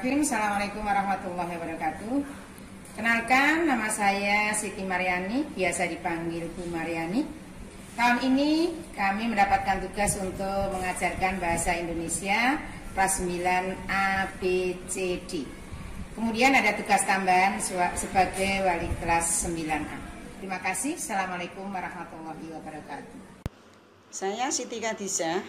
Bismillahirrahmanirrahim. Assalamualaikum warahmatullahi wabarakatuh. Kenalkan, nama saya Siti Mariani, biasa dipanggil Bu Mariani. Tahun ini kami mendapatkan tugas untuk mengajarkan bahasa Indonesia kelas 9 ABCD. Kemudian ada tugas tambahan sebagai wali kelas 9A. Terima kasih. Assalamualaikum warahmatullahi wabarakatuh. Saya Siti Khadijah,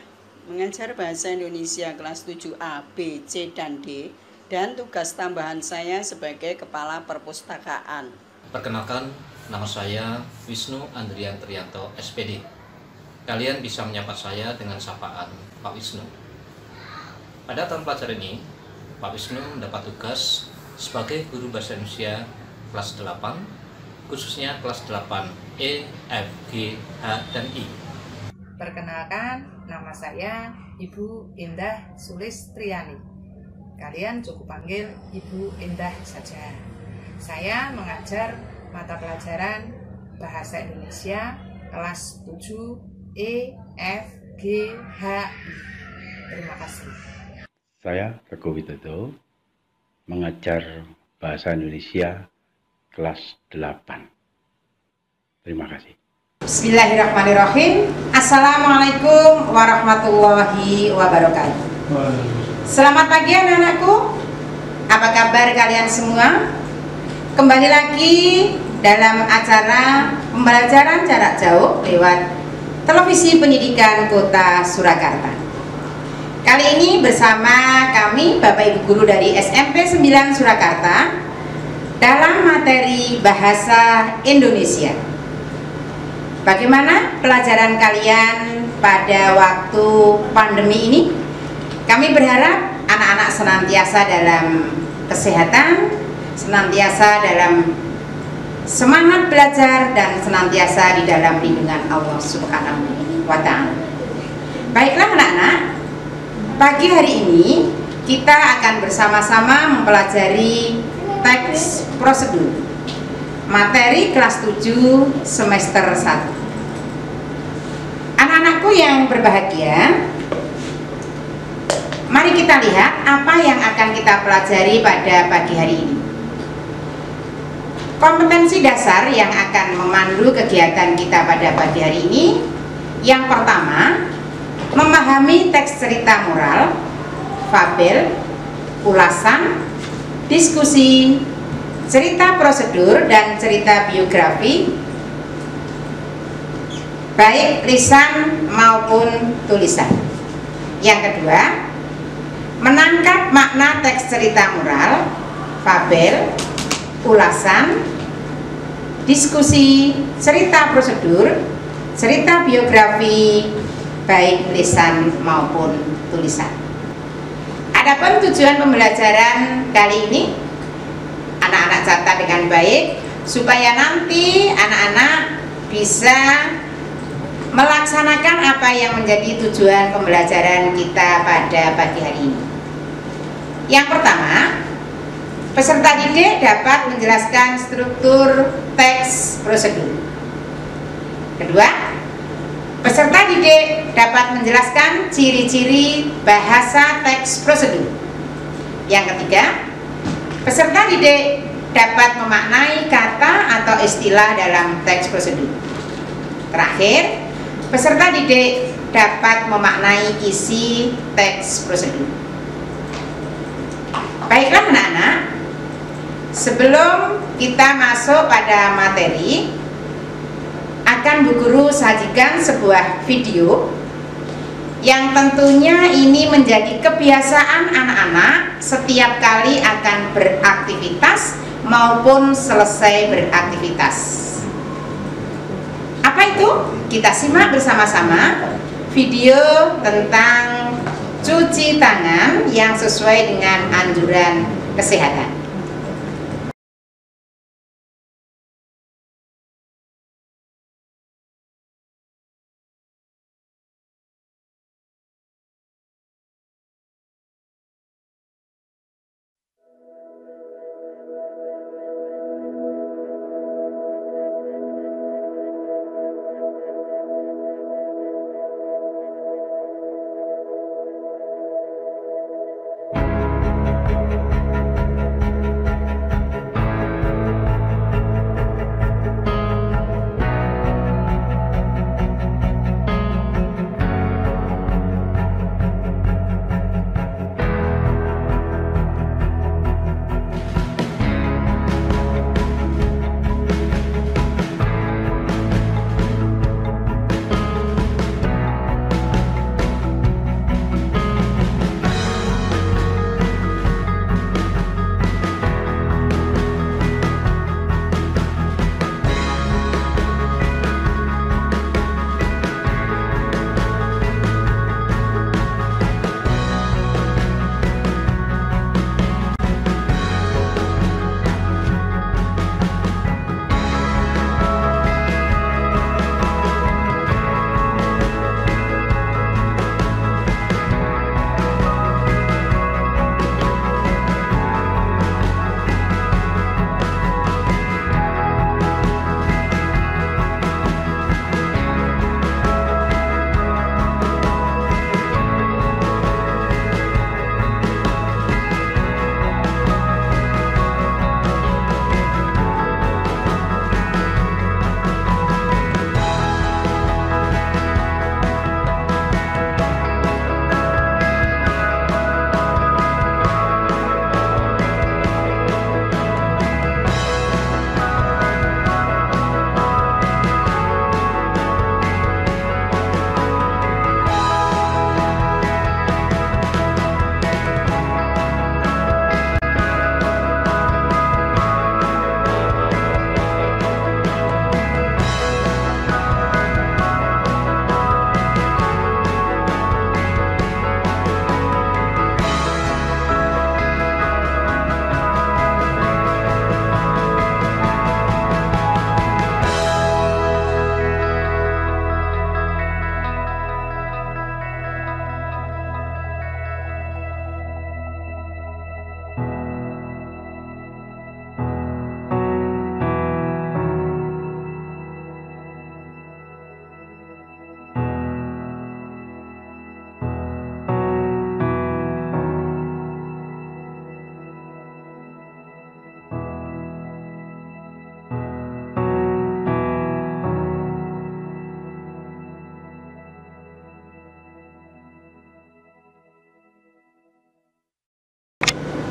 mengajar bahasa Indonesia kelas 7A, B, C, dan D, dan tugas tambahan saya sebagai Kepala Perpustakaan. Perkenalkan, nama saya Wisnu Andrian Trianto, SPD. Kalian bisa menyapa saya dengan sapaan Pak Wisnu. Pada tahun pelajaran ini, Pak Wisnu mendapat tugas sebagai guru bahasa Indonesia kelas 8, khususnya kelas 8 E, F, G, H, dan I. Perkenalkan, nama saya Ibu Indah Sulistriani. Kalian cukup panggil Ibu Indah saja. Saya mengajar mata pelajaran Bahasa Indonesia kelas 7 E, F, G, H, I. Terima kasih. Saya Teguh Widodo, mengajar Bahasa Indonesia kelas 8. Terima kasih. Bismillahirrahmanirrahim. Assalamualaikum warahmatullahi wabarakatuh. Selamat pagi anak-anakku. Apa kabar kalian semua? Kembali lagi dalam acara pembelajaran jarak jauh lewat televisi pendidikan Kota Surakarta. Kali ini bersama kami Bapak Ibu Guru dari SMP 9 Surakarta dalam materi Bahasa Indonesia. Bagaimana pelajaran kalian pada waktu pandemi ini? Kami berharap anak-anak senantiasa dalam kesehatan, senantiasa dalam semangat belajar, dan senantiasa di dalam lindungan Allah Subhanahu wa Ta'ala. Baiklah anak-anak, pagi hari ini kita akan bersama-sama mempelajari teks prosedur materi kelas 7 semester 1. Anak-anakku yang berbahagia, mari kita lihat apa yang akan kita pelajari pada pagi hari ini. Kompetensi dasar yang akan memandu kegiatan kita pada pagi hari ini. Yang pertama, memahami teks cerita moral, fabel, ulasan, diskusi, cerita prosedur, dan cerita biografi, baik lisan maupun tulisan. Yang kedua, menangkap makna teks cerita moral, fabel, ulasan, diskusi, cerita prosedur, cerita biografi, baik lisan maupun tulisan. Adapun tujuan pembelajaran kali ini, anak-anak catat dengan baik supaya nanti anak-anak bisa melaksanakan apa yang menjadi tujuan pembelajaran kita pada pagi hari ini. Yang pertama, peserta didik dapat menjelaskan struktur teks prosedur. Kedua, peserta didik dapat menjelaskan ciri-ciri bahasa teks prosedur. Yang ketiga, peserta didik dapat memaknai kata atau istilah dalam teks prosedur. Terakhir, peserta didik dapat memaknai isi teks prosedur. Baiklah anak-anak, sebelum kita masuk pada materi, akan Bu Guru sajikan sebuah video yang tentunya ini menjadi kebiasaan anak-anak setiap kali akan beraktivitas maupun selesai beraktivitas. Apa itu? Kita simak bersama-sama video tentang cuci tangan yang sesuai dengan anjuran kesehatan.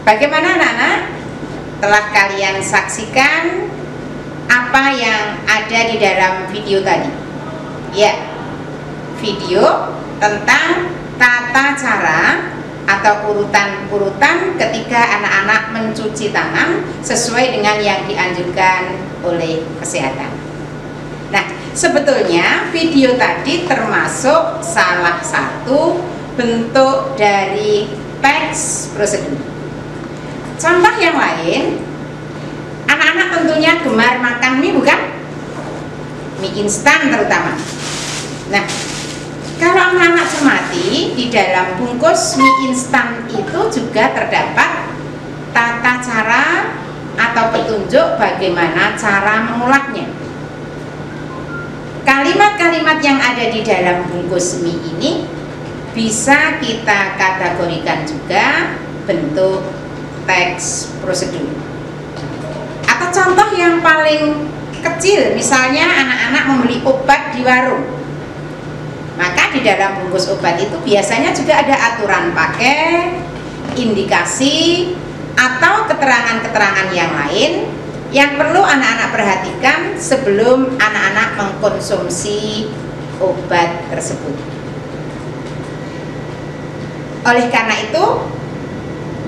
Bagaimana anak-anak? Telah kalian saksikan apa yang ada di dalam video tadi? Ya, video tentang tata cara atau urutan-urutan ketika anak-anak mencuci tangan sesuai dengan yang dianjurkan oleh kesehatan. Nah, sebetulnya video tadi termasuk salah satu bentuk dari teks prosedur. Contoh yang lain, anak-anak tentunya gemar makan mie, bukan? Mie instan terutama. Nah, kalau anak-anak cermati, di dalam bungkus mie instan itu juga terdapat tata cara atau petunjuk bagaimana cara mengolahnya. Kalimat-kalimat yang ada di dalam bungkus mie ini bisa kita kategorikan juga bentuk teks prosedur. Atau contoh yang paling kecil, misalnya anak-anak membeli obat di warung. Maka di dalam bungkus obat itu biasanya juga ada aturan pakai, indikasi, atau keterangan-keterangan yang lain yang perlu anak-anak perhatikan sebelum anak-anak mengkonsumsi obat tersebut. Oleh karena itu,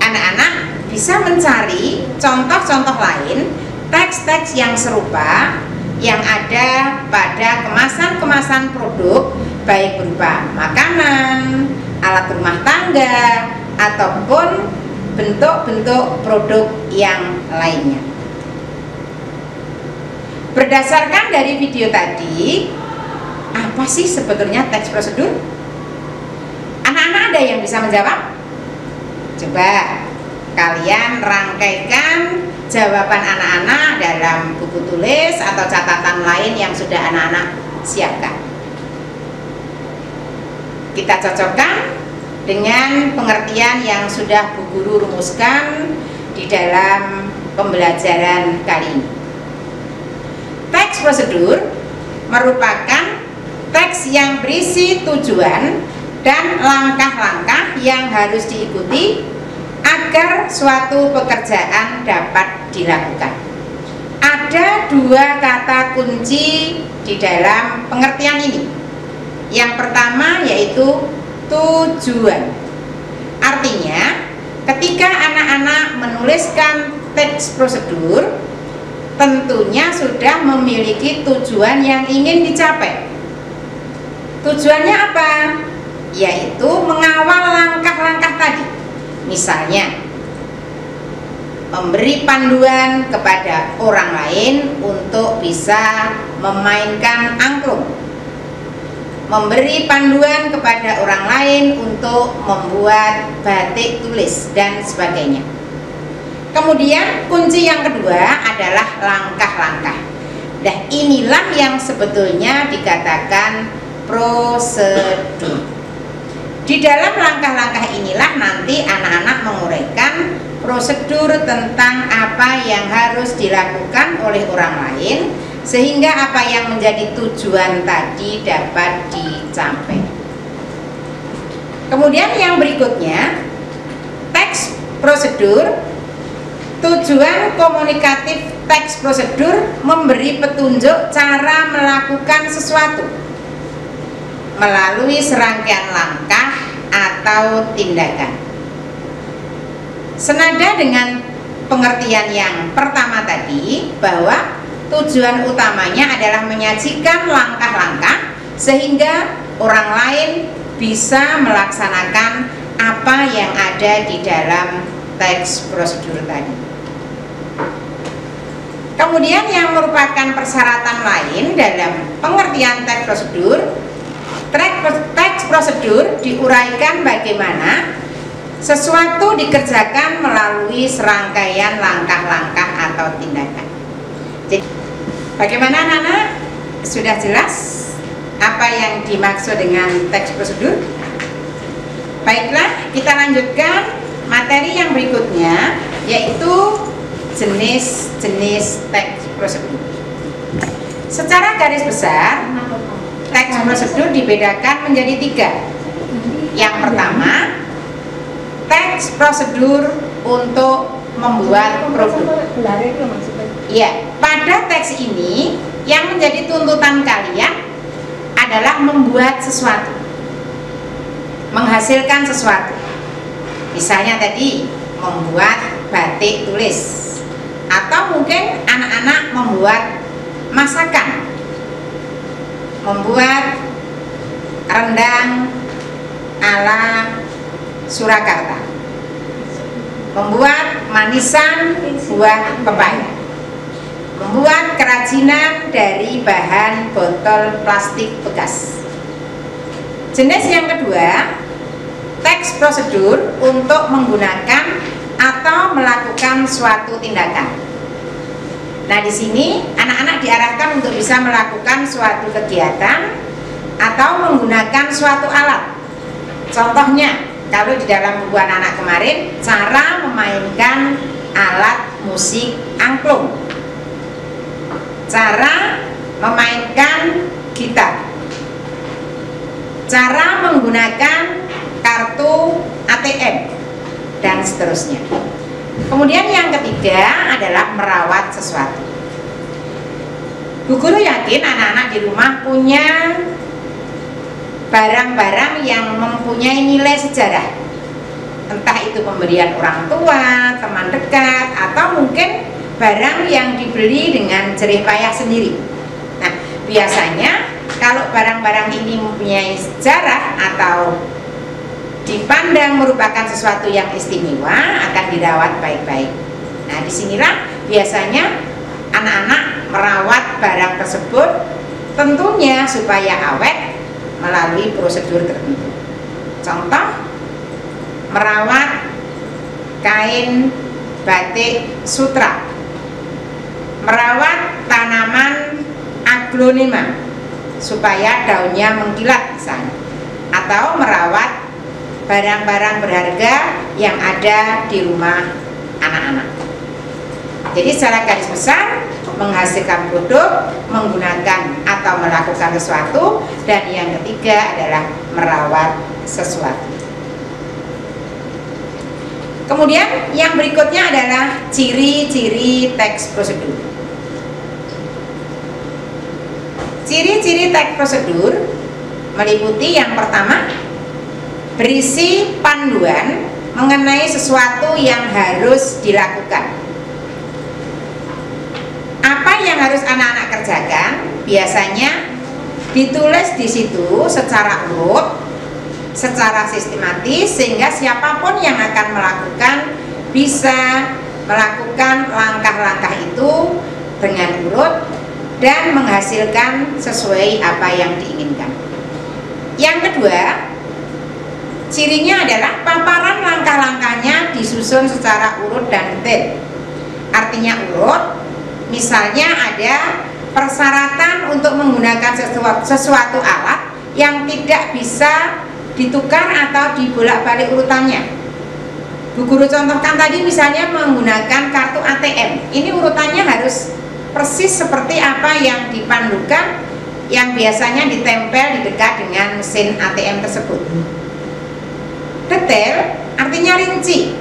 anak-anak bisa mencari contoh-contoh lain teks-teks yang serupa yang ada pada kemasan-kemasan produk, baik berupa makanan, alat rumah tangga, ataupun bentuk-bentuk produk yang lainnya. Berdasarkan dari video tadi, apa sih sebetulnya teks prosedur? Anak-anak ada yang bisa menjawab? Coba kalian rangkaikan jawaban anak-anak dalam buku tulis atau catatan lain yang sudah anak-anak siapkan. Kita cocokkan dengan pengertian yang sudah Bu Guru rumuskan di dalam pembelajaran kali ini. Teks prosedur merupakan teks yang berisi tujuan dan langkah-langkah yang harus diikuti agar suatu pekerjaan dapat dilakukan. Ada dua kata kunci di dalam pengertian ini. Yang pertama yaitu tujuan. Artinya, ketika anak-anak menuliskan teks prosedur, tentunya sudah memiliki tujuan yang ingin dicapai. Tujuannya apa? Yaitu mengawal langkah-langkah tadi. Misalnya, memberi panduan kepada orang lain untuk bisa memainkan angklung, memberi panduan kepada orang lain untuk membuat batik tulis, dan sebagainya. Kemudian kunci yang kedua adalah langkah-langkah. Nah, inilah yang sebetulnya dikatakan prosedur. Di dalam langkah-langkah inilah nanti anak-anak menguraikan prosedur tentang apa yang harus dilakukan oleh orang lain, sehingga apa yang menjadi tujuan tadi dapat dicapai. Kemudian yang berikutnya, teks prosedur. Tujuan komunikatif teks prosedur memberi petunjuk cara melakukan sesuatu melalui serangkaian langkah atau tindakan. Senada dengan pengertian yang pertama tadi, bahwa tujuan utamanya adalah menyajikan langkah-langkah sehingga orang lain bisa melaksanakan apa yang ada di dalam teks prosedur tadi. Kemudian yang merupakan persyaratan lain dalam pengertian teks prosedur, teks prosedur diuraikan bagaimana sesuatu dikerjakan melalui serangkaian langkah-langkah atau tindakan. Jadi, bagaimana anak-anak? Sudah jelas apa yang dimaksud dengan teks prosedur? Baiklah, kita lanjutkan materi yang berikutnya, yaitu jenis-jenis teks prosedur. Secara garis besar, teks prosedur dibedakan menjadi 3. Yang pertama, teks prosedur untuk membuat produk. Ya, pada teks ini yang menjadi tuntutan kalian adalah membuat sesuatu, menghasilkan sesuatu. Misalnya tadi membuat batik tulis, atau mungkin anak-anak membuat masakan, membuat rendang ala Surakarta, membuat manisan buah pepaya, membuat kerajinan dari bahan botol plastik bekas. Jenis yang kedua, teks prosedur untuk menggunakan atau melakukan suatu tindakan. Nah, di sini anak-anak diarahkan untuk bisa melakukan suatu kegiatan atau menggunakan suatu alat. Contohnya, kalau di dalam buku anak-anak kemarin, cara memainkan alat musik angklung, cara memainkan gitar, cara menggunakan kartu ATM, dan seterusnya. Kemudian yang ketiga adalah merawat sesuatu. Bu guru yakin anak-anak di rumah punya barang-barang yang mempunyai nilai sejarah, entah itu pemberian orang tua, teman dekat, atau mungkin barang yang dibeli dengan jerih payah sendiri. Nah, biasanya kalau barang-barang ini mempunyai sejarah atau dipandang merupakan sesuatu yang istimewa, akan dirawat baik-baik. Nah, disinilah biasanya anak-anak merawat barang tersebut, tentunya supaya awet melalui prosedur tertentu. Contoh, merawat kain batik sutra, merawat tanaman aglonema supaya daunnya mengkilat misalnya, atau merawat barang-barang berharga yang ada di rumah anak-anak. Jadi secara garis besar, menghasilkan produk, menggunakan atau melakukan sesuatu, dan yang ketiga adalah merawat sesuatu. Kemudian yang berikutnya adalah ciri-ciri teks prosedur. Ciri-ciri teks prosedur meliputi yang pertama, berisi panduan mengenai sesuatu yang harus dilakukan. Apa yang harus anak-anak kerjakan biasanya ditulis di situ secara urut, secara sistematis, sehingga siapapun yang akan melakukan bisa melakukan langkah-langkah itu dengan urut dan menghasilkan sesuai apa yang diinginkan. Yang kedua, cirinya adalah paparan langkah-langkahnya disusun secara urut dan detail. Artinya urut, misalnya ada persyaratan untuk menggunakan sesuatu alat yang tidak bisa ditukar atau dibolak-balik urutannya. Bu guru contohkan tadi misalnya menggunakan kartu ATM. Ini urutannya harus persis seperti apa yang dipandukan, yang biasanya ditempel di dekat dengan mesin ATM tersebut. Detail artinya rinci,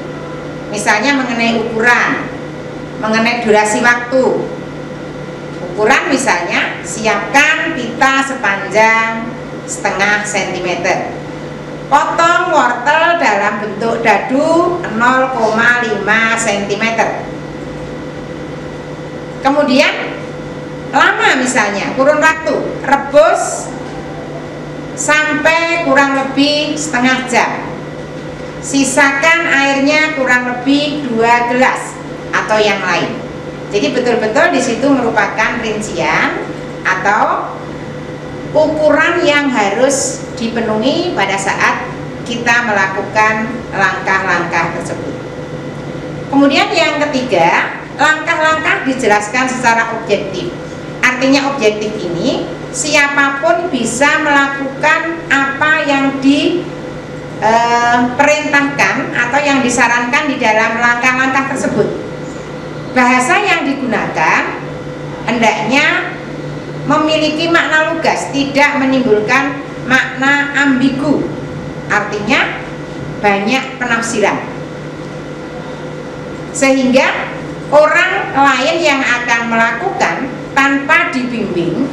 misalnya mengenai ukuran, mengenai durasi waktu. Ukuran misalnya, siapkan pita sepanjang setengah sentimeter, potong wortel dalam bentuk dadu 0,5 cm. Kemudian lama misalnya, kurun waktu, rebus sampai kurang lebih setengah jam, sisakan airnya kurang lebih 2 gelas atau yang lain. Jadi betul-betul di situ merupakan rincian atau ukuran yang harus dipenuhi pada saat kita melakukan langkah-langkah tersebut. Kemudian yang ketiga, langkah-langkah dijelaskan secara objektif. Artinya objektif ini siapapun bisa melakukan apa yang diperintahkan atau yang disarankan di dalam langkah-langkah tersebut. Bahasa yang digunakan hendaknya memiliki makna lugas, tidak menimbulkan makna ambigu, artinya banyak penafsiran. sehingga orang lain yang akan melakukan tanpa dibimbing,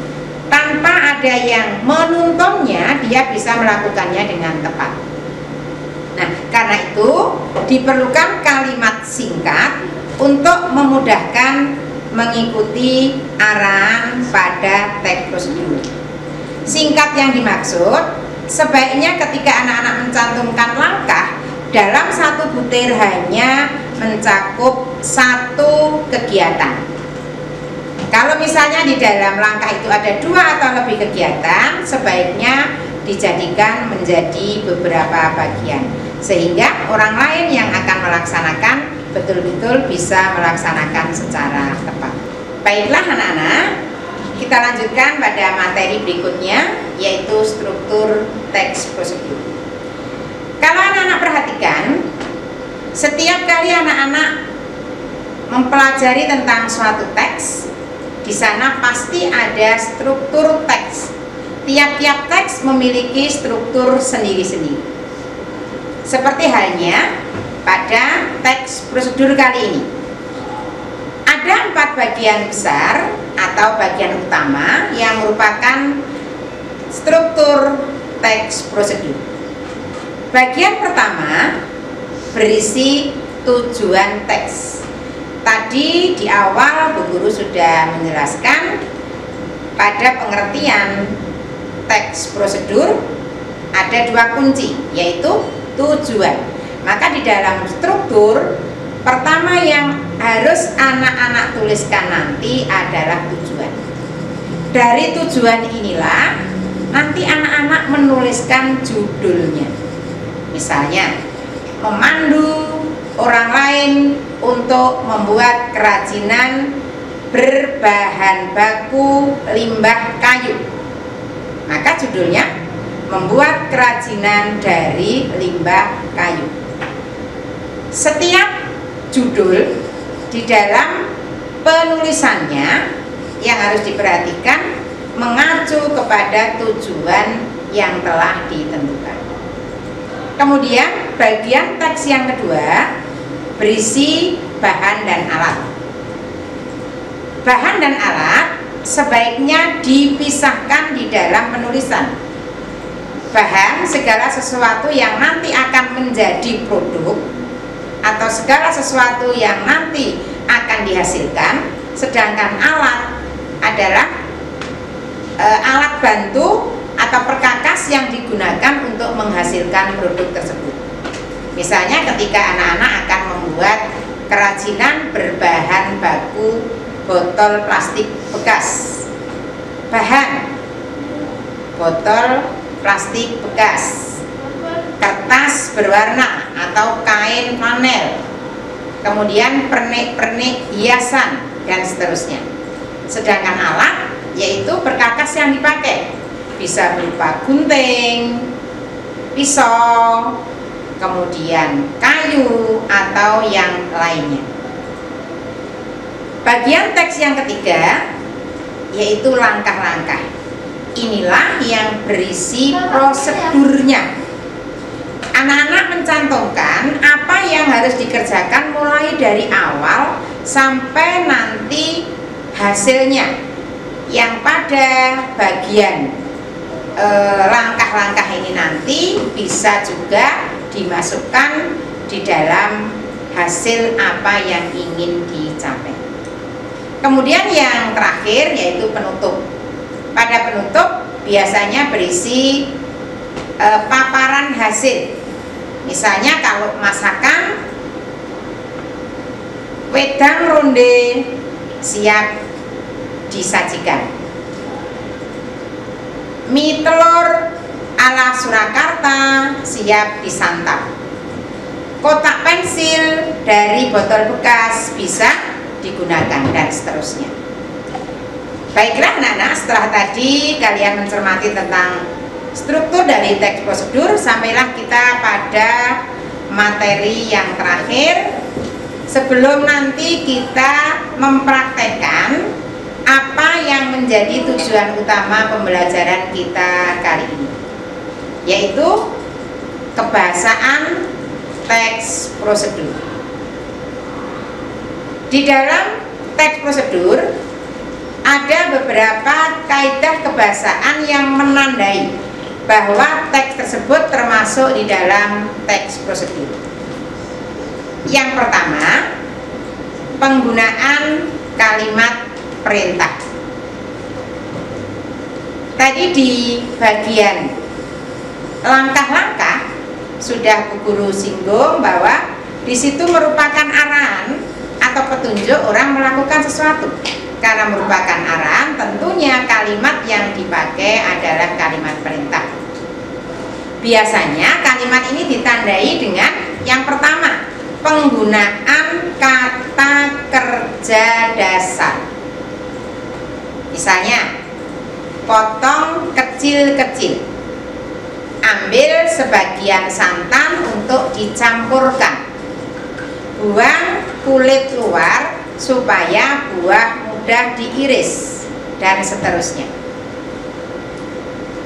tanpa ada yang menuntunnya, dia bisa melakukannya dengan tepat. Nah, karena itu diperlukan kalimat singkat untuk memudahkan mengikuti arahan pada teks prosedur. Singkat yang dimaksud, sebaiknya ketika anak-anak mencantumkan langkah, dalam satu butir hanya mencakup satu kegiatan. Kalau misalnya di dalam langkah itu ada 2 atau lebih kegiatan, sebaiknya dijadikan menjadi beberapa bagian, sehingga orang lain yang akan melaksanakan betul-betul bisa melaksanakan secara tepat. Baiklah anak-anak, kita lanjutkan pada materi berikutnya, yaitu struktur teks prosedur. Kalau anak-anak perhatikan, setiap kali anak-anak mempelajari tentang suatu teks, di sana pasti ada struktur teks. Tiap-tiap teks memiliki struktur sendiri-sendiri. Seperti halnya pada teks prosedur kali ini. Ada 4 bagian besar atau bagian utama yang merupakan struktur teks prosedur. Bagian pertama berisi tujuan teks. Tadi di awal Bu Guru sudah menjelaskan pada pengertian teks prosedur ada 2 kunci, yaitu tujuan. Maka di dalam struktur pertama yang harus anak-anak tuliskan nanti adalah tujuan. Dari tujuan inilah nanti anak-anak menuliskan judulnya. Misalnya, memandu orang lain untuk membuat kerajinan berbahan baku limbah kayu. Maka judulnya membuat kerajinan dari limbah kayu. Setiap judul di dalam penulisannya yang harus diperhatikan mengacu kepada tujuan yang telah ditentukan. Kemudian bagian teks yang kedua berisi bahan dan alat. Bahan dan alat sebaiknya dipisahkan di dalam penulisan. Bahan segala sesuatu yang nanti akan menjadi produk atau segala sesuatu yang nanti akan dihasilkan, sedangkan alat adalah alat bantu atau perkakas yang digunakan untuk menghasilkan produk tersebut. Misalnya ketika anak-anak akan membuat kerajinan berbahan baku botol plastik bekas. Bahan botol plastik bekas, kertas berwarna atau kain flanel, kemudian pernik-pernik hiasan dan seterusnya. Sedangkan alat yaitu perkakas yang dipakai, bisa berupa gunting, pisau, kemudian kayu atau yang lainnya. Bagian teks yang ketiga yaitu langkah-langkah. Inilah yang berisi prosedurnya. Anak-anak mencantumkan apa yang harus dikerjakan mulai dari awal sampai nanti hasilnya. Yang pada bagian langkah-langkah ini nanti bisa juga dimasukkan di dalam hasil apa yang ingin dicapai. Kemudian yang terakhir yaitu penutup. Pada penutup biasanya berisi paparan hasil. Misalnya kalau masakan, wedang ronde siap disajikan, mie telur ala Surakarta siap disantap, kotak pensil dari botol bekas bisa digunakan, dan seterusnya. Baiklah anak-anak, setelah tadi kalian mencermati tentang struktur dari teks prosedur, sampailah kita pada materi yang terakhir sebelum nanti kita mempraktekkan apa yang menjadi tujuan utama pembelajaran kita kali ini, yaitu kebahasaan teks prosedur. Di dalam teks prosedur ada beberapa kaidah kebahasaan yang menandai bahwa teks tersebut termasuk di dalam teks prosedur. Yang pertama, penggunaan kalimat perintah. Tadi di bagian langkah-langkah sudah Bu Guru singgung bahwa di situ merupakan arahan atau petunjuk orang melakukan sesuatu. Karena merupakan arahan, tentunya kalimat yang dipakai adalah kalimat perintah. Biasanya kalimat ini ditandai dengan yang pertama, penggunaan kata kerja dasar. Misalnya, potong kecil-kecil, ambil sebagian santan untuk dicampurkan, buang kulit luar supaya buah mudah diiris, dan seterusnya.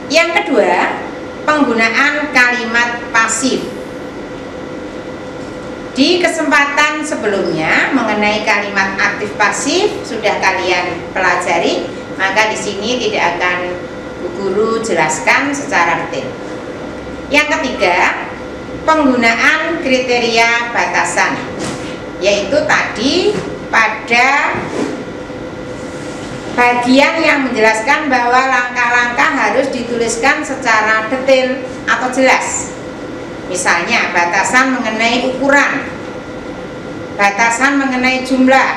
Yang kedua, penggunaan kalimat pasif. Di kesempatan sebelumnya mengenai kalimat aktif pasif sudah kalian pelajari, maka di sini tidak akan Bu Guru jelaskan secara detail. Yang ketiga, penggunaan kriteria batasan, yaitu tadi pada bagian yang menjelaskan bahwa langkah-langkah harus dituliskan secara detail atau jelas. Misalnya batasan mengenai ukuran, batasan mengenai jumlah,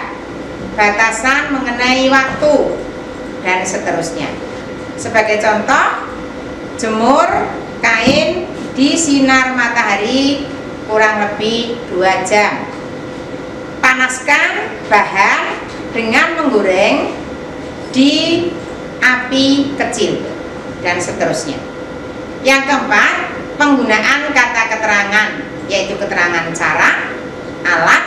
batasan mengenai waktu, dan seterusnya. Sebagai contoh, jemur kain di sinar matahari kurang lebih 2 jam. Panaskan bahan dengan menggoreng di api kecil, dan seterusnya. Yang keempat, penggunaan kata keterangan, yaitu keterangan cara, alat,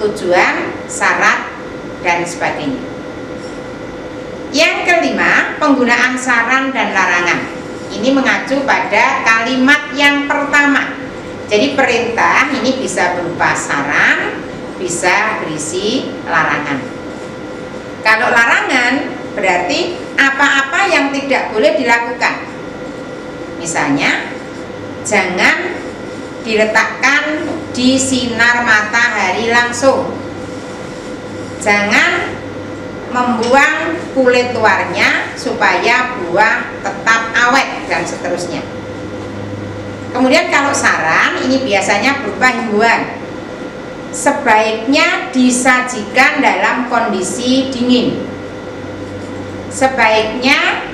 tujuan, syarat, dan sebagainya. Yang kelima, penggunaan saran dan larangan. Ini mengacu pada kalimat yang pertama. Jadi perintah ini bisa berupa saran, bisa berisi larangan. Kalau larangan berarti apa-apa yang tidak boleh dilakukan. Misalnya, jangan diletakkan di sinar matahari langsung. Jangan membuang kulit luarnya supaya buah tetap awet, dan seterusnya. Kemudian kalau saran ini biasanya berupa himbauan. Sebaiknya disajikan dalam kondisi dingin. Sebaiknya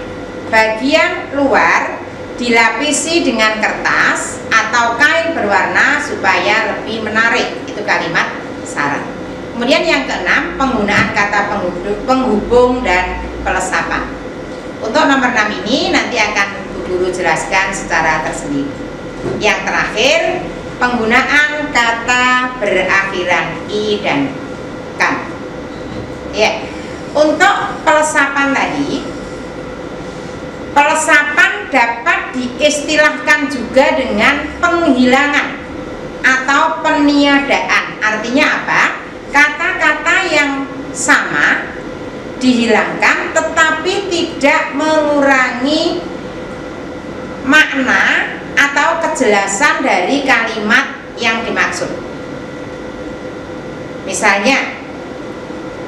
bagian luar dilapisi dengan kertas atau kain berwarna supaya lebih menarik. Itu kalimat saran. Kemudian yang keenam, penggunaan kata penghubung dan pelesapan. Untuk nomor 6 ini nanti akan Bu Guru jelaskan secara tersendiri. Yang terakhir, penggunaan kata berakhiran i dan kan. Ya. Untuk pelesapan tadi, pelesapan dapat diistilahkan juga dengan penghilangan atau peniadaan. Artinya apa? Kata-kata yang sama dihilangkan tetapi tidak mengurangi makna atau kejelasan dari kalimat yang dimaksud. Misalnya,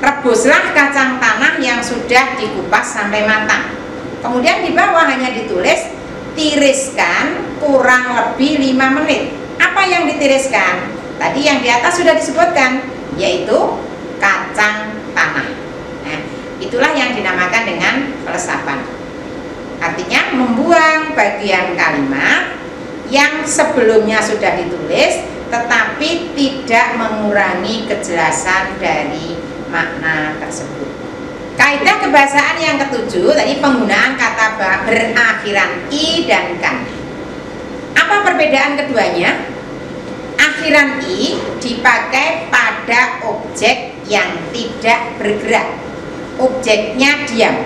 rebuslah kacang tanah yang sudah dikupas sampai matang. Kemudian di bawah hanya ditulis tiriskan kurang lebih 5 menit. Apa yang ditiriskan? Tadi yang di atas sudah disebutkan, yaitu kacang tanah. Nah, itulah yang dinamakan dengan pelesapan. Artinya membuang bagian kalimat yang sebelumnya sudah ditulis tetapi tidak mengurangi kejelasan dari makna tersebut. Kaidah kebahasaan yang ketujuh tadi penggunaan kata berakhiran i dan kan. Apa perbedaan keduanya? Akhiran i dipakai pada objek yang tidak bergerak, objeknya diam.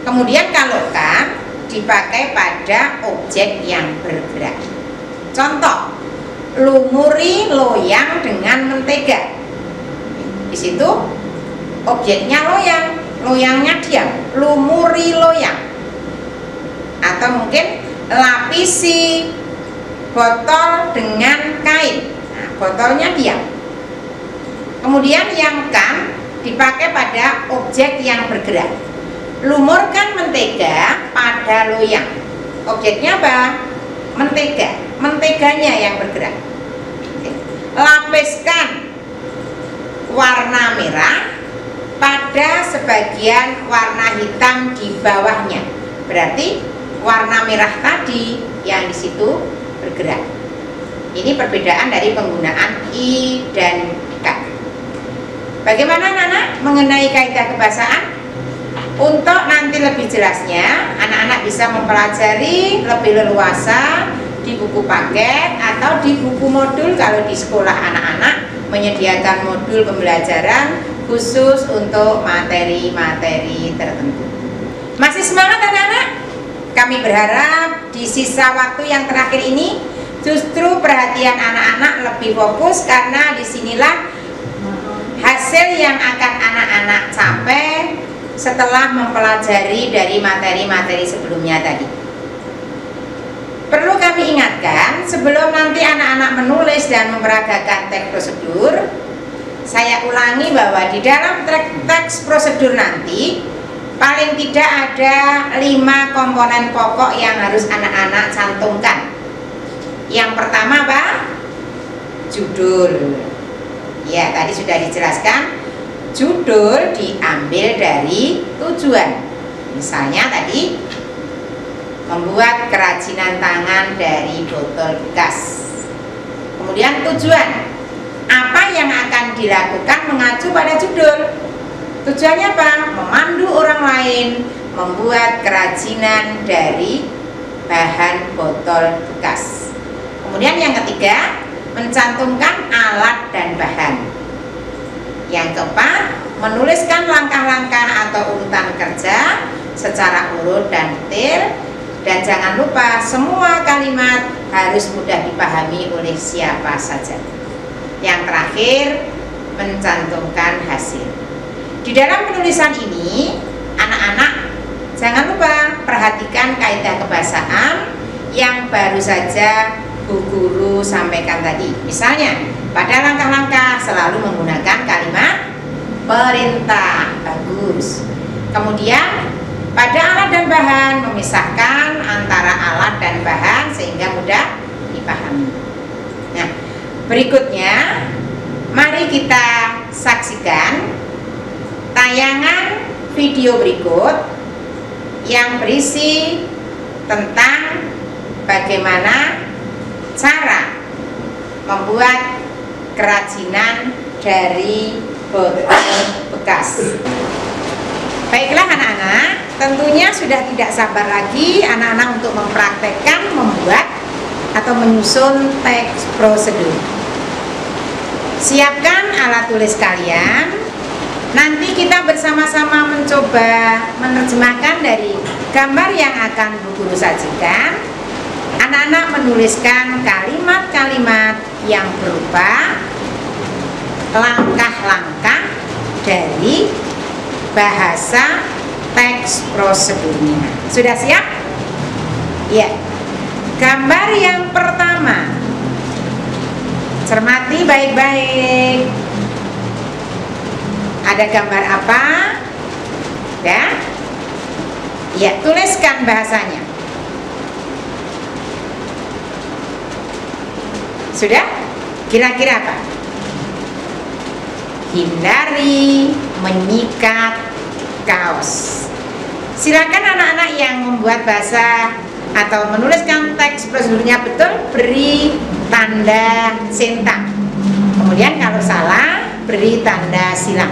Kemudian kalau kan dipakai pada objek yang bergerak. Contoh, lumuri loyang dengan mentega. Di situ objeknya loyang, loyangnya diam, lumuri loyang. Atau mungkin lapisi botol dengan kain. Nah, botolnya diam. Kemudian yang kan dipakai pada objek yang bergerak. Lumurkan mentega pada loyang. Objeknya apa? Mentega. Menteganya yang bergerak. Lapiskan warna merah pada sebagian warna hitam di bawahnya. Berarti warna merah tadi yang di situ bergerak. Ini perbedaan dari penggunaan I dan K. Bagaimana anak-anak mengenai kaidah kebahasaan? Untuk nanti lebih jelasnya, anak-anak bisa mempelajari lebih leluasa di buku paket atau di buku modul kalau di sekolah anak-anak menyediakan modul pembelajaran khusus untuk materi-materi tertentu. Masih semangat anak-anak? Kami berharap di sisa waktu yang terakhir ini justru perhatian anak-anak lebih fokus, karena disinilah hasil yang akan anak-anak capai setelah mempelajari dari materi-materi sebelumnya tadi. Perlu kami ingatkan, sebelum nanti anak-anak menulis dan memperagakan teks prosedur, saya ulangi bahwa di dalam teks prosedur nanti paling tidak ada 5 komponen pokok yang harus anak-anak cantumkan. Yang pertama apa? Judul. Ya, tadi sudah dijelaskan. Judul diambil dari tujuan. Misalnya tadi membuat kerajinan tangan dari botol bekas. Kemudian tujuan, apa yang akan dilakukan mengacu pada judul. Tujuannya apa? Memandu orang lain membuat kerajinan dari bahan botol bekas. Kemudian yang ketiga, mencantumkan alat dan bahan. Yang keempat, menuliskan langkah-langkah atau urutan kerja secara urut dan detail. Dan jangan lupa semua kalimat harus mudah dipahami oleh siapa saja. Yang terakhir, mencantumkan hasil. Di dalam penulisan ini, anak-anak jangan lupa perhatikan kaidah kebahasaan yang baru saja Bu Guru sampaikan tadi. Misalnya, pada langkah-langkah selalu menggunakan kalimat perintah. Bagus. Kemudian pada alat dan bahan, memisahkan antara alat dan bahan sehingga mudah dipahami. Nah, berikutnya mari kita saksikan tayangan video berikut yang berisi tentang bagaimana cara membuat kerajinan dari botol bekas. Baiklah anak-anak, tentunya sudah tidak sabar lagi anak-anak untuk mempraktekkan membuat atau menyusun teks prosedur. Siapkan alat tulis kalian. Nanti kita bersama-sama mencoba menerjemahkan dari gambar yang akan Bu Guru sajikan. Anak-anak menuliskan kalimat-kalimat yang berupa langkah-langkah dari bahasa teks prosedurnya. Sudah siap? Ya. Gambar yang pertama. Cermati baik-baik. Ada gambar apa? Ya, tuliskan bahasanya. Sudah? Kira-kira apa? Hindari menyikat kaos. Silakan anak-anak yang membuat bahasa atau menuliskan teks prosedurnya betul, beri tanda centang. Kemudian kalau salah, beri tanda silang.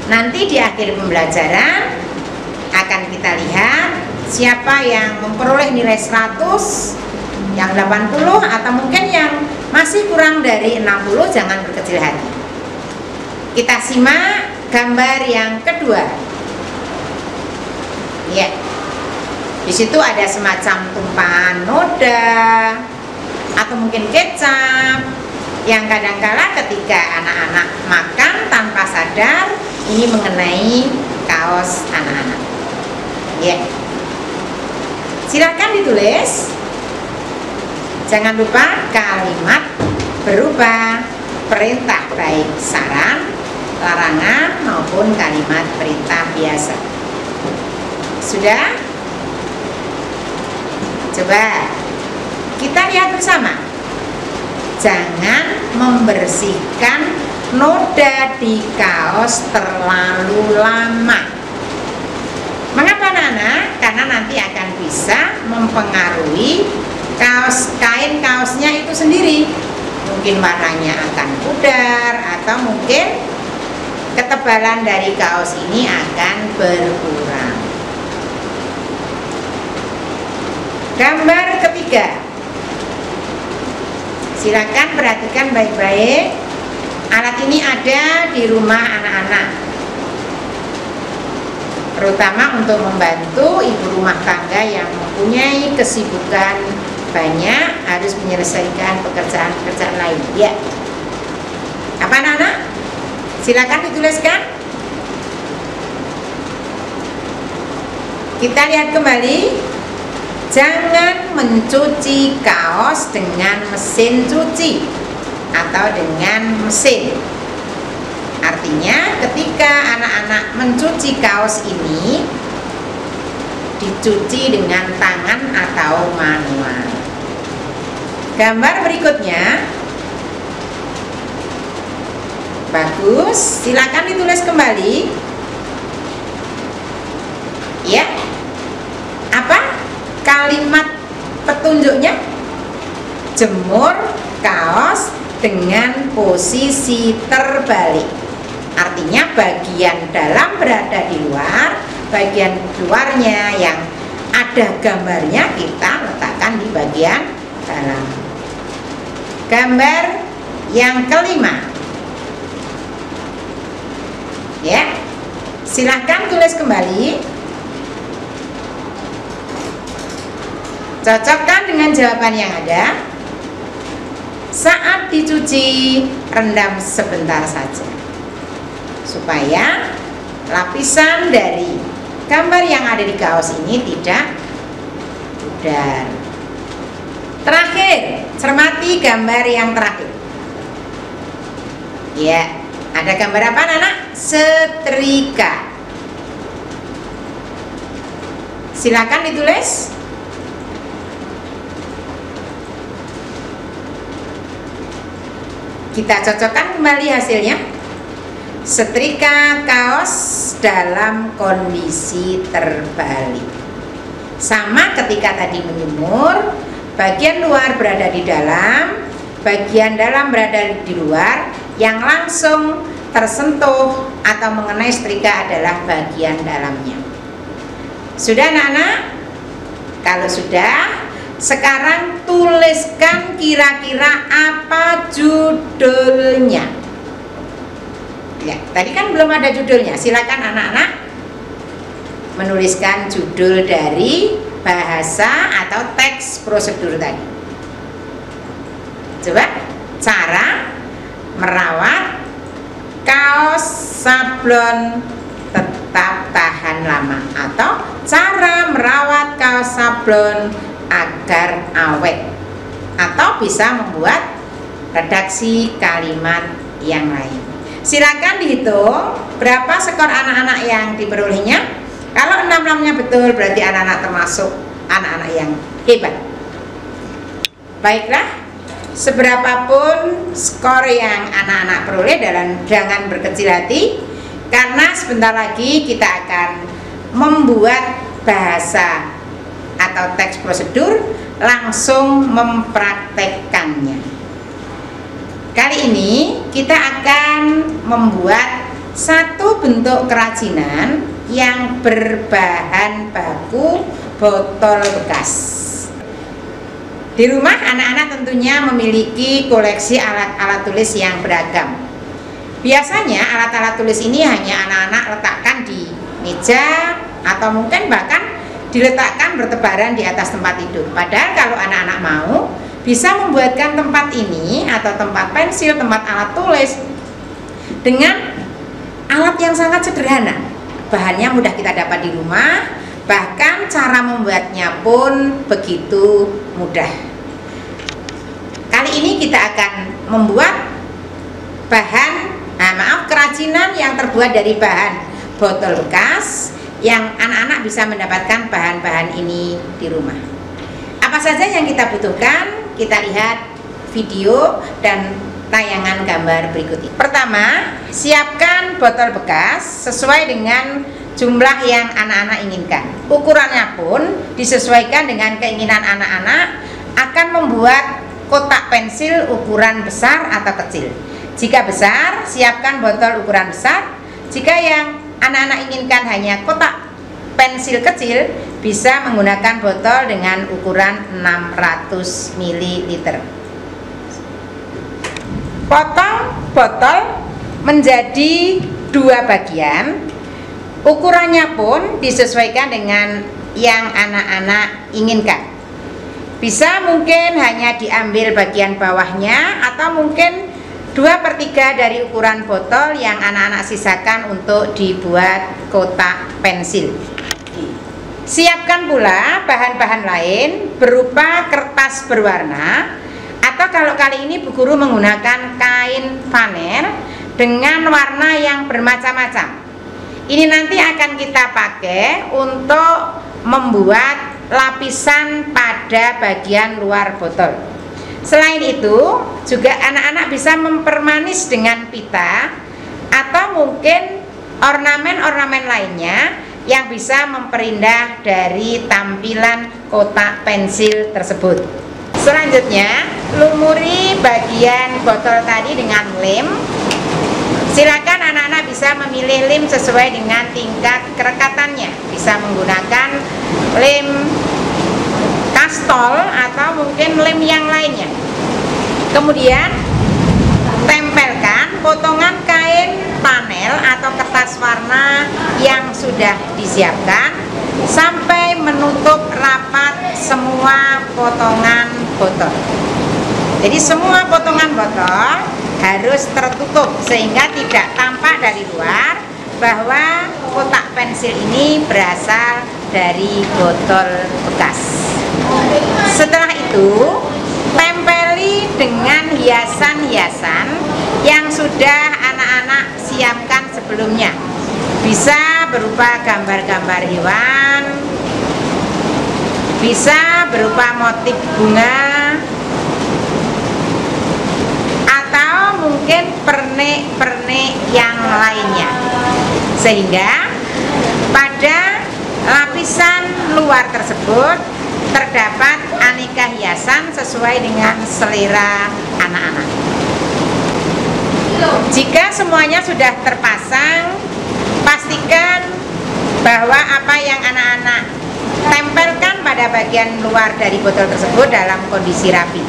Nanti di akhir pembelajaran akan kita lihat siapa yang memperoleh nilai 100, yang 80, atau mungkin yang masih kurang dari 60. Jangan berkecil hati. Kita simak gambar yang kedua. Ya, di situ ada semacam tumpahan noda atau mungkin kecap yang kadangkala ketika anak-anak makan tanpa sadar ini mengenai kaos anak-anak. Ya. Silakan ditulis. Jangan lupa kalimat berupa perintah baik saran, larangan maupun kalimat perintah biasa. Sudah? Coba kita lihat bersama. Jangan membersihkan noda di kaos terlalu lama. Mengapa anak-anak? Karena nanti akan bisa mempengaruhi kain kaosnya itu sendiri. Mungkin warnanya akan pudar atau mungkin ketebalan dari kaos ini akan berkurang. Gambar ketiga. Silakan perhatikan baik-baik. Alat ini ada di rumah anak-anak, terutama untuk membantu ibu rumah tangga yang mempunyai kesibukan banyak, harus menyelesaikan pekerjaan-pekerjaan lain. Ya. Apa anak-anak? Silakan dituliskan. Kita lihat kembali. Jangan mencuci kaos dengan mesin cuci atau dengan mesin. Artinya ketika anak-anak mencuci kaos ini dicuci dengan tangan atau manual. Gambar berikutnya. Bagus, silakan ditulis kembali. Ya. Apa kalimat petunjuknya? Jemur kaos dengan posisi terbalik. Artinya bagian dalam berada di luar, bagian luarnya yang ada gambarnya kita letakkan di bagian dalam. Gambar yang kelima. Ya, silakan tulis kembali. Cocokkan dengan jawaban yang ada. Saat dicuci, rendam sebentar saja supaya lapisan dari gambar yang ada di kaos ini tidak pudar. Terakhir, cermati gambar yang terakhir. Ya, ada gambar apa anak-anak? Setrika. Silakan ditulis. Kita cocokkan kembali hasilnya. Setrika kaos dalam kondisi terbalik. Sama ketika tadi menjemur, bagian luar berada di dalam, bagian dalam berada di luar. Yang langsung tersentuh atau mengenai setrika adalah bagian dalamnya. Sudah anak-anak? Kalau sudah, sekarang tuliskan kira-kira apa judulnya. Ya, tadi kan belum ada judulnya. Silakan anak-anak menuliskan judul dari bahasa atau teks prosedur tadi. Coba, cara merawat kaos sablon tetap tahan lama, atau cara merawat kaos sablon agar awet, atau bisa membuat redaksi kalimat yang lain. Silakan dihitung berapa skor anak-anak yang diperolehnya. Kalau 6-6-nya betul, berarti anak-anak termasuk anak-anak yang hebat. Baiklah, seberapapun skor yang anak-anak peroleh, dan jangan berkecil hati, karena sebentar lagi kita akan membuat bahasa atau teks prosedur, langsung mempraktekkannya. Kali ini kita akan membuat satu bentuk kerajinan yang berbahan baku botol bekas. Di rumah anak-anak tentunya memiliki koleksi alat-alat tulis yang beragam. Biasanya alat-alat tulis ini hanya anak-anak letakkan di meja atau mungkin bahkan diletakkan bertebaran di atas tempat tidur. Padahal kalau anak-anak mau, bisa membuatkan tempat ini atau tempat pensil, tempat alat tulis dengan alat yang sangat sederhana. Bahannya mudah kita dapat di rumah, bahkan cara membuatnya pun begitu mudah. Kali ini kita akan membuat kerajinan yang terbuat dari bahan botol bekas yang anak-anak bisa mendapatkan bahan-bahan ini di rumah. Apa saja yang kita butuhkan? Kita lihat video dan tayangan gambar berikut ini. Pertama, siapkan botol bekas sesuai dengan jumlah yang anak-anak inginkan. Ukurannya pun disesuaikan dengan keinginan anak-anak. Akan membuat kotak pensil ukuran besar atau kecil. Jika besar, siapkan botol ukuran besar. Jika yang anak-anak inginkan hanya kotak pensil kecil, bisa menggunakan botol dengan ukuran 600 ml. Potong botol menjadi 2 bagian. Ukurannya pun disesuaikan dengan yang anak-anak inginkan. Bisa mungkin hanya diambil bagian bawahnya, atau mungkin 2/3 dari ukuran botol yang anak-anak sisakan untuk dibuat kotak pensil. Siapkan pula bahan-bahan lain berupa kertas berwarna, atau kalau kali ini Bu Guru menggunakan kain flanel dengan warna yang bermacam-macam. Ini nanti akan kita pakai untuk membuat lapisan pada bagian luar botol. Selain itu, juga anak-anak bisa mempermanis dengan pita atau mungkin ornamen-ornamen lainnya yang bisa memperindah dari tampilan kotak pensil tersebut. Selanjutnya, lumuri bagian botol tadi dengan lem. Silakan anak-anak bisa memilih lem sesuai dengan tingkat kerekatannya. Bisa menggunakan lem kastol atau mungkin lem yang lainnya. Kemudian tempelkan potongan kain panel atau kertas warna yang sudah disiapkan sampai menutup rapat semua potongan botol. Jadi semua potongan botol harus tertutup sehingga tidak tampak dari luar bahwa kotak pensil ini berasal dari botol bekas. Setelah itu, tempeli dengan hiasan-hiasan yang sudah anak-anak siapkan sebelumnya. Bisa berupa gambar-gambar hewan, bisa berupa motif bunga, atau mungkin pernik-pernik yang lainnya, sehingga pada lapisan luar tersebut terdapat aneka hiasan sesuai dengan selera anak-anak. Jika semuanya sudah terpasang, pastikan bahwa apa yang anak-anak tempelkan pada bagian luar dari botol tersebut dalam kondisi rapi.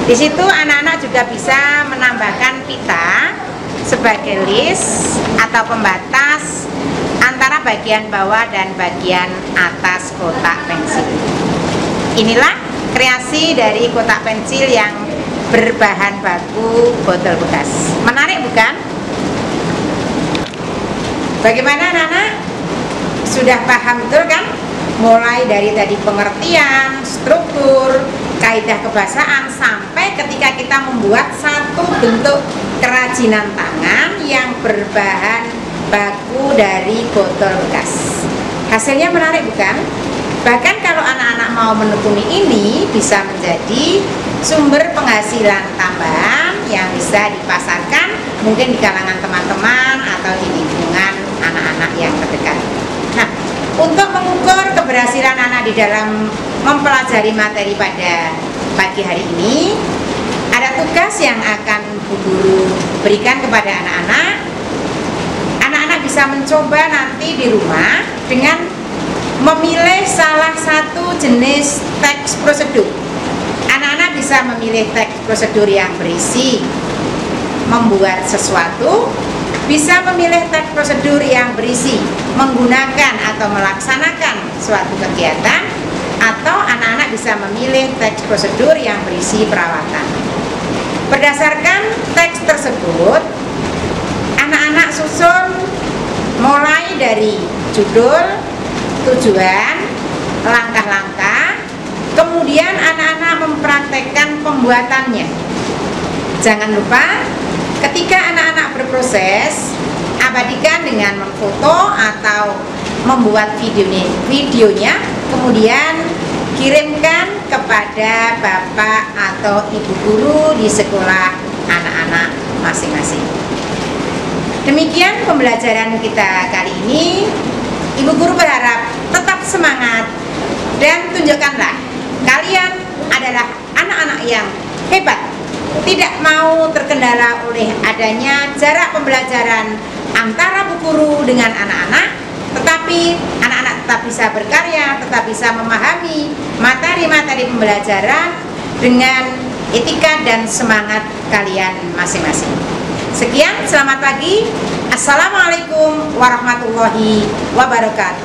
Di situ anak-anak juga bisa menambahkan pita sebagai list atau pembatas antara bagian bawah dan bagian atas kotak pensil. Inilah kreasi dari kotak pensil yang berbahan baku botol bekas. Menarik bukan? Bagaimana anak-anak? Sudah paham betul kan? Mulai dari tadi pengertian, struktur, kaidah kebahasaan, sampai ketika kita membuat satu bentuk kerajinan tangan yang berbahan baku dari botol bekas. Hasilnya menarik bukan? Bahkan kalau anak-anak mau menekuni ini, bisa menjadi sumber penghasilan tambahan yang bisa dipasarkan mungkin di kalangan teman-teman atau di lingkungan anak-anak yang terdekat. Nah, untuk mengukur keberhasilan anak di dalam mempelajari materi pada pagi hari ini, ada tugas yang akan Bu Guru berikan kepada anak-anak. Anak-anak bisa mencoba nanti di rumah dengan memilih salah satu jenis teks prosedur. Anak-anak bisa memilih teks prosedur yang berisi membuat sesuatu, bisa memilih teks prosedur yang berisi menggunakan atau melaksanakan suatu kegiatan, atau anak-anak bisa memilih teks prosedur yang berisi perawatan. Berdasarkan teks tersebut, anak-anak susun judul, tujuan, langkah-langkah, kemudian anak-anak mempraktekkan pembuatannya. Jangan lupa ketika anak-anak berproses, abadikan dengan memfoto atau membuat videonya, kemudian kirimkan kepada bapak atau ibu guru di sekolah anak-anak masing-masing. Demikian pembelajaran kita kali ini. Ibu guru berharap tetap semangat dan tunjukkanlah kalian adalah anak-anak yang hebat, tidak mau terkendala oleh adanya jarak pembelajaran antara bu guru dengan anak-anak, tetapi anak-anak tetap bisa berkarya, tetap bisa memahami materi-materi pembelajaran dengan etika dan semangat kalian masing-masing. Sekian, selamat pagi. Assalamualaikum warahmatullahi wabarakatuh.